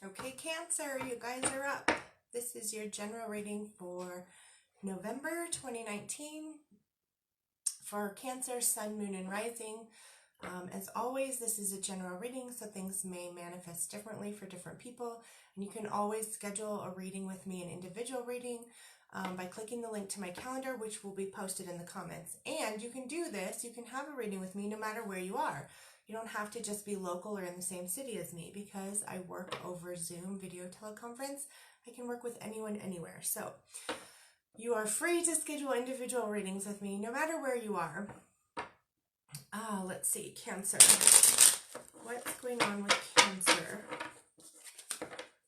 Okay, Cancer, you guys are up. This is your general reading for November 2019 for Cancer, Sun, Moon, and Rising. As always, this is a general reading, so things may manifest differently for different people. And you can always schedule a reading with me, an individual reading, by clicking the link to my calendar, which will be posted in the comments. And you can do this, you can have a reading with me no matter where you are. You don't have to just be local or in the same city as me because I work over Zoom video teleconference. I can work with anyone anywhere. So you are free to schedule individual readings with me no matter where you are. Let's see, Cancer. What's going on with Cancer?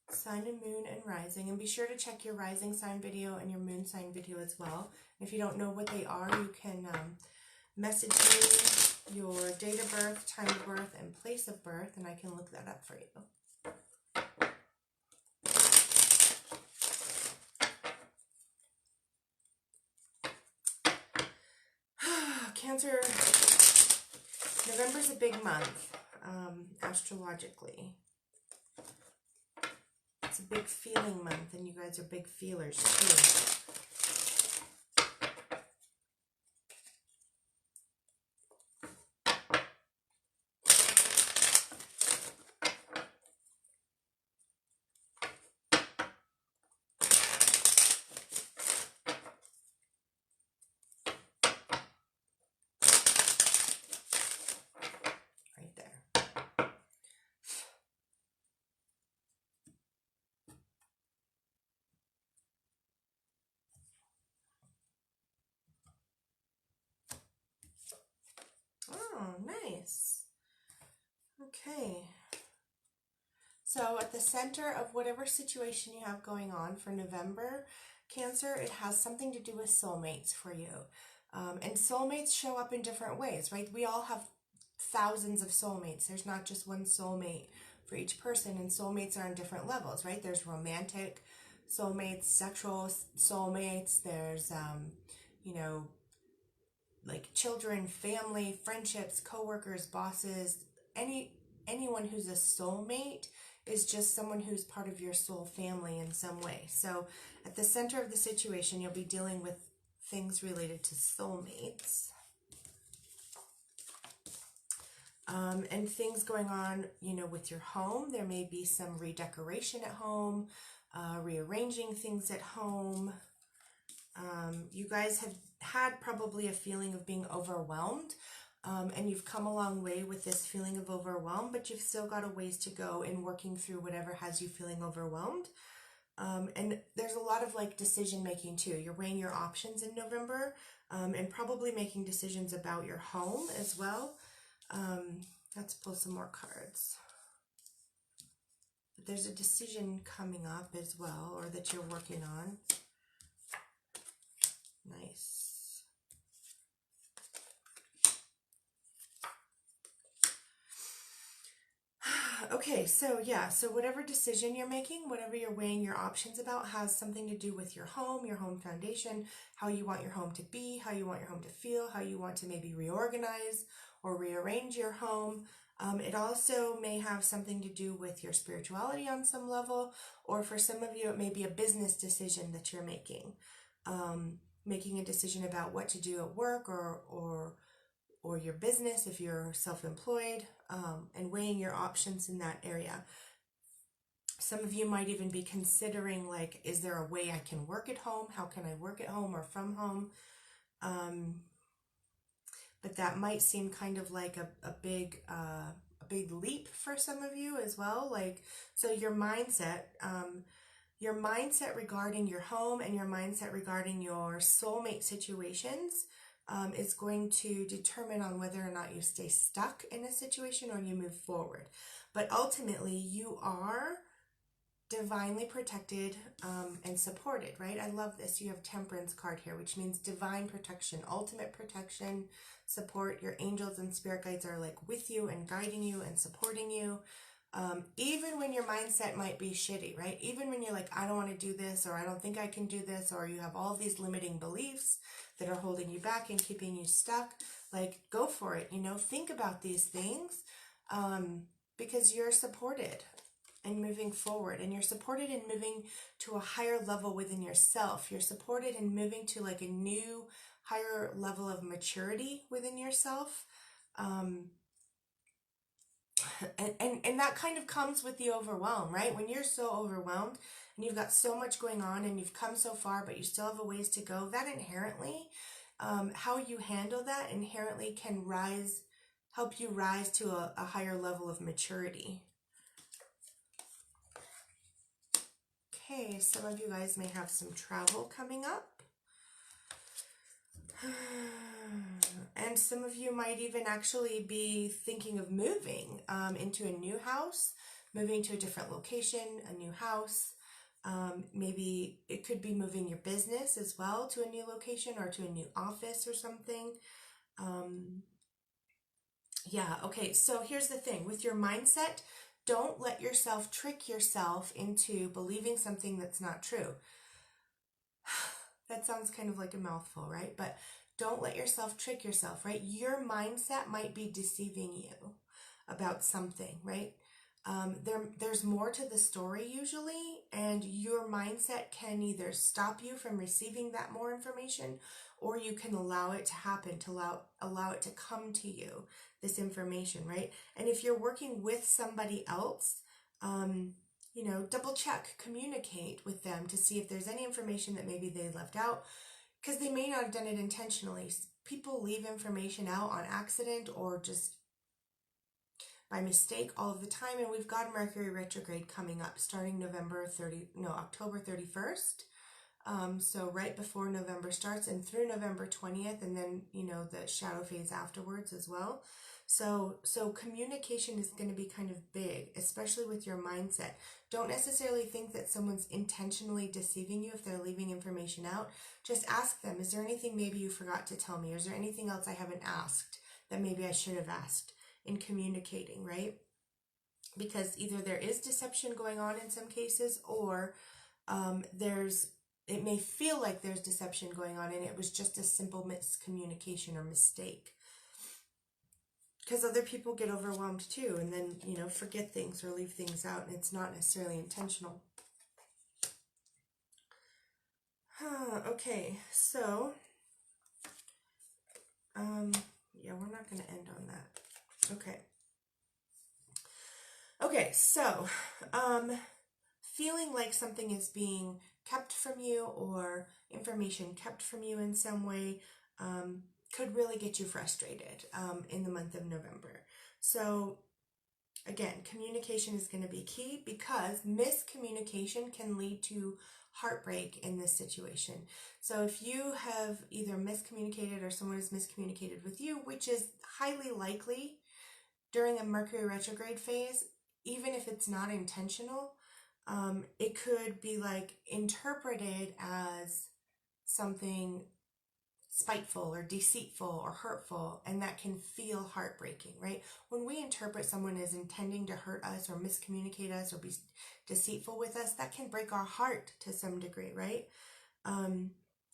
Sun and Moon and Rising. And be sure to check your Rising sign video and your Moon sign video as well. If you don't know what they are, you can message me your date of birth, time of birth, and place of birth, and I can look that up for you. Cancer, November's a big month, astrologically. It's a big feeling month, and you guys are big feelers too. Oh, nice. Okay. So at the center of whatever situation you have going on for November, Cancer, it has something to do with soulmates for you. And soulmates show up in different ways, right? We all have thousands of soulmates. There's not just one soulmate for each person, and soulmates are on different levels, right? There's romantic soulmates, sexual soulmates, there's, you know, like children, family, friendships, coworkers, bosses, anyone who's a soulmate is just someone who's part of your soul family in some way. So at the center of the situation, you'll be dealing with things related to soulmates. And things going on, you know, with your home. There may be some redecoration at home, rearranging things at home. You guys have had probably a feeling of being overwhelmed, and you've come a long way with this feeling of overwhelm, but you've still got a ways to go in working through whatever has you feeling overwhelmed. And there's a lot of like decision making too. You're weighing your options in November, and probably making decisions about your home as well. Let's pull some more cards. But there's a decision coming up as well, or that you're working on. Nice. Okay, so yeah, so whatever decision you're making, whatever you're weighing your options about, has something to do with your home foundation, how you want your home to be, how you want your home to feel, how you want to maybe reorganize or rearrange your home. It also may have something to do with your spirituality on some level, or for some of you, it may be a business decision that you're making. Making a decision about what to do at work or your business if you're self-employed, and weighing your options in that area. Some of you might even be considering, like, is there a way I can work at home? How can I work at home or from home? But that might seem kind of like a big leap for some of you as well. Like, so your mindset regarding your home and your mindset regarding your soulmate situations is going to determine on whether or not you stay stuck in a situation or you move forward. But ultimately, you are divinely protected and supported, right? I love this. You have Temperance card here, which means divine protection, ultimate protection, support. Your angels and spirit guides are like with you and guiding you and supporting you. Even when your mindset might be shitty, right? Even when you're like, I don't want to do this, or I don't think I can do this, or you have all these limiting beliefs that are holding you back and keeping you stuck, like, go for it, you know, think about these things, because you're supported and moving forward, and you're supported in moving to a higher level within yourself. You're supported in moving to like a new higher level of maturity within yourself. And that kind of comes with the overwhelm, right? When you're so overwhelmed and you've got so much going on and you've come so far, but you still have a ways to go, that inherently, how you handle that inherently can help you rise to a higher level of maturity. Okay, some of you guys may have some travel coming up. And some of you might even actually be thinking of moving into a new house, moving to a different location, a new house. Maybe it could be moving your business as well to a new location or to a new office or something. Yeah, okay, so here's the thing. With your mindset, don't let yourself trick yourself into believing something that's not true. That sounds kind of like a mouthful, right? But don't let yourself trick yourself, right? Your mindset might be deceiving you about something, right? There's more to the story usually, and your mindset can either stop you from receiving that more information, or you can allow it to happen, to allow it to come to you, this information, right? And if you're working with somebody else, double check, communicate with them to see if there's any information that maybe they left out, because they may not have done it intentionally. People leave information out on accident or just by mistake all of the time, and we've got Mercury retrograde coming up starting October 31st. So right before November starts and through November 20th, and then, the shadow phase afterwards as well. So communication is going to be kind of big, especially with your mindset. Don't necessarily think that someone's intentionally deceiving you if they're leaving information out. Just ask them, is there anything maybe you forgot to tell me? Or is there anything else I haven't asked that maybe I should have asked in communicating, right? Because either there is deception going on in some cases, or it may feel like there's deception going on and it was just a simple miscommunication or mistake. Because other people get overwhelmed too, and then, forget things or leave things out, and it's not necessarily intentional. Okay, so, yeah, we're not going to end on that. Okay. Okay, so, feeling like something is being kept from you or information kept from you in some way, could really get you frustrated in the month of November. So again, communication is going to be key, because miscommunication can lead to heartbreak in this situation. So if you have either miscommunicated or someone has miscommunicated with you, which is highly likely during a Mercury retrograde phase, even if it's not intentional, it could be like interpreted as something spiteful or deceitful or hurtful, and that can feel heartbreaking, right? When we interpret someone as intending to hurt us or miscommunicate us or be deceitful with us, that can break our heart to some degree, right? And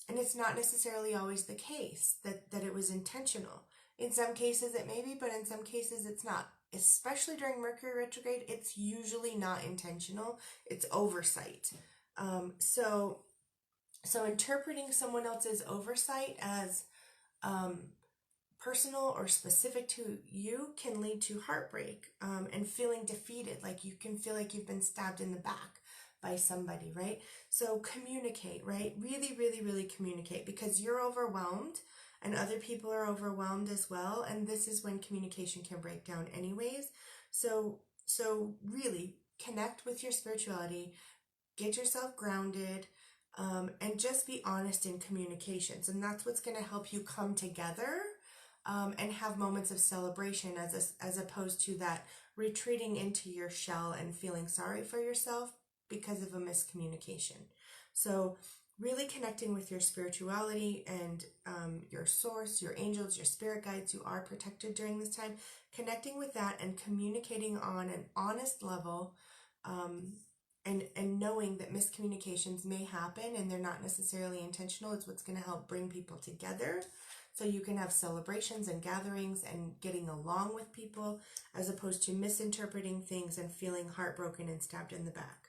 it's not necessarily always the case that it was intentional. In some cases it may be, but in some cases it's not. Especially during Mercury retrograde, it's usually not intentional. It's oversight. So interpreting someone else's oversight as personal or specific to you can lead to heartbreak and feeling defeated, like you can feel like you've been stabbed in the back by somebody, right? So communicate, right? Really, really, really communicate, because you're overwhelmed and other people are overwhelmed as well, and this is when communication can break down anyways. So really connect with your spirituality, get yourself grounded, and just be honest in communications. And that's what's going to help you come together and have moments of celebration as opposed to that retreating into your shell and feeling sorry for yourself because of a miscommunication. So really connecting with your spirituality and your source, your angels, your spirit guides. You are protected during this time. Connecting with that and communicating on an honest level, and knowing that miscommunications may happen and they're not necessarily intentional is what's going to help bring people together. So you can have celebrations and gatherings and getting along with people, as opposed to misinterpreting things and feeling heartbroken and stabbed in the back.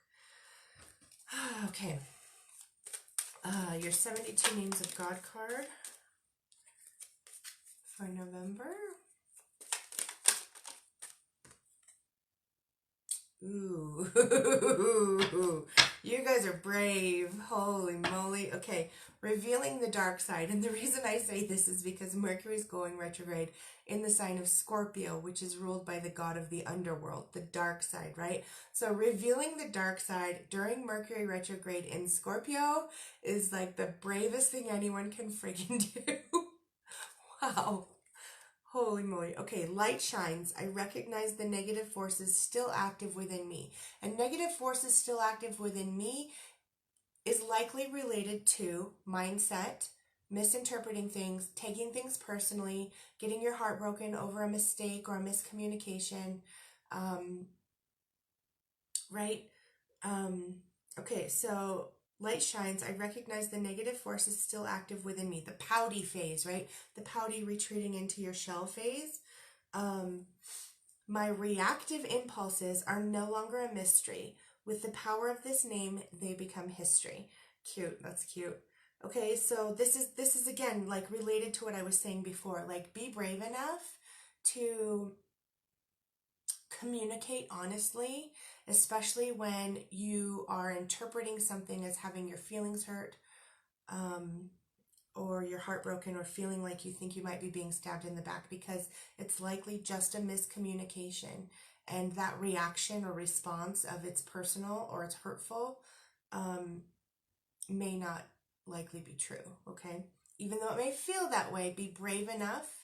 Okay. Your 72 Names of God card for November. Ooh, you guys are brave. Holy moly. Okay, revealing the dark side. And the reason I say this is because Mercury is going retrograde in the sign of Scorpio, which is ruled by the god of the underworld, the dark side, right? So revealing the dark side during Mercury retrograde in Scorpio is like the bravest thing anyone can friggin' do. Wow. Holy moly. Okay, light shines. I recognize the negative forces still active within me. And negative forces still active within me is likely related to mindset, misinterpreting things, taking things personally, getting your heart broken over a mistake or a miscommunication, right? Okay, so light shines. I recognize the negative forces still active within me. The pouty phase, right? The pouty retreating into your shell phase. My reactive impulses are no longer a mystery. With the power of this name, they become history. Cute. That's cute. Okay, so this is again like related to what I was saying before. Like, be brave enough to communicate honestly, especially when you are interpreting something as having your feelings hurt, or your heart broken, or feeling like you think you might be being stabbed in the back, because it's likely just a miscommunication, and that reaction or response of it's personal or it's hurtful may not likely be true. Okay, even though it may feel that way, be brave enough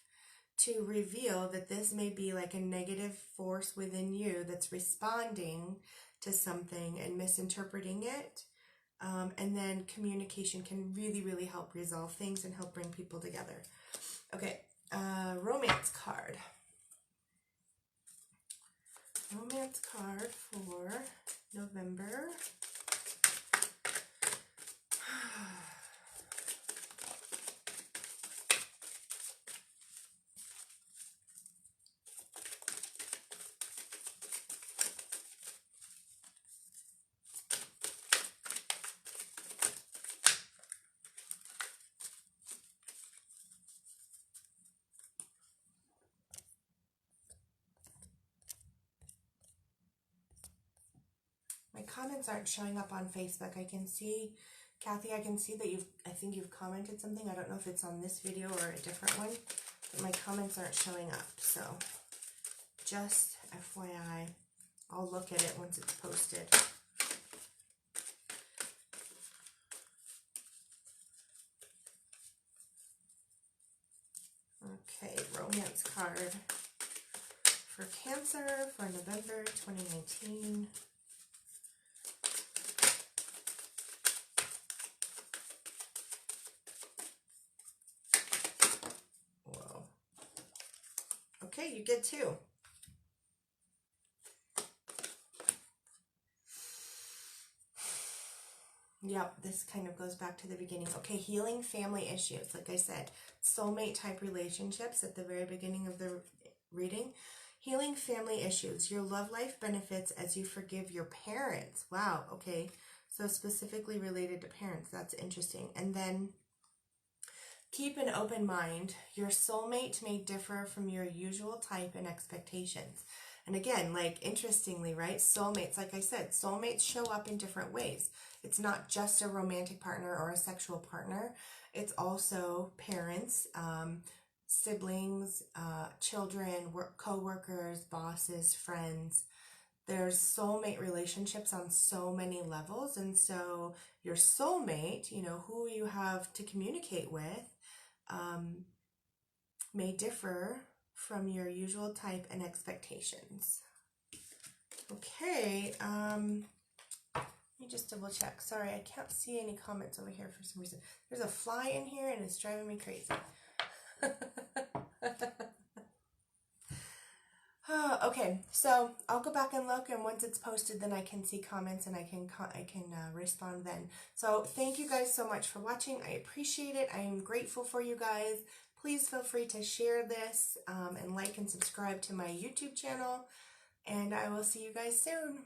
to reveal that this may be like a negative force within you that's responding to something and misinterpreting it. And then communication can really, really help resolve things and help bring people together. Okay, romance card. Romance card for November. My comments aren't showing up on Facebook. I can see, Kathy, I can see that I think you've commented something. I don't know if it's on this video or a different one, but my comments aren't showing up. So just FYI, I'll look at it once it's posted. Okay, romance card for Cancer for November 2019. Whoa. Okay, you get two. Yep, this kind of goes back to the beginning. Okay, healing family issues. Like I said, soulmate type relationships at the very beginning of the reading. Healing family issues. Your love life benefits as you forgive your parents. Wow, okay. So specifically related to parents. That's interesting. And then keep an open mind. Your soulmate may differ from your usual type and expectations. And again, like, interestingly, right? Soulmates, like I said, soulmates show up in different ways. It's not just a romantic partner or a sexual partner. It's also parents, siblings, children, co-workers, bosses, friends. There's soulmate relationships on so many levels. And so your soulmate, you know, who you have to communicate with, may differ from your usual type and expectations. Okay, let me just double check. Sorry, I can't see any comments over here for some reason. There's a fly in here and it's driving me crazy. Okay, so I'll go back and look, and once it's posted, then I can see comments and I can respond then. So thank you guys so much for watching. I appreciate it. I am grateful for you guys. Please feel free to share this and like and subscribe to my YouTube channel. And I will see you guys soon.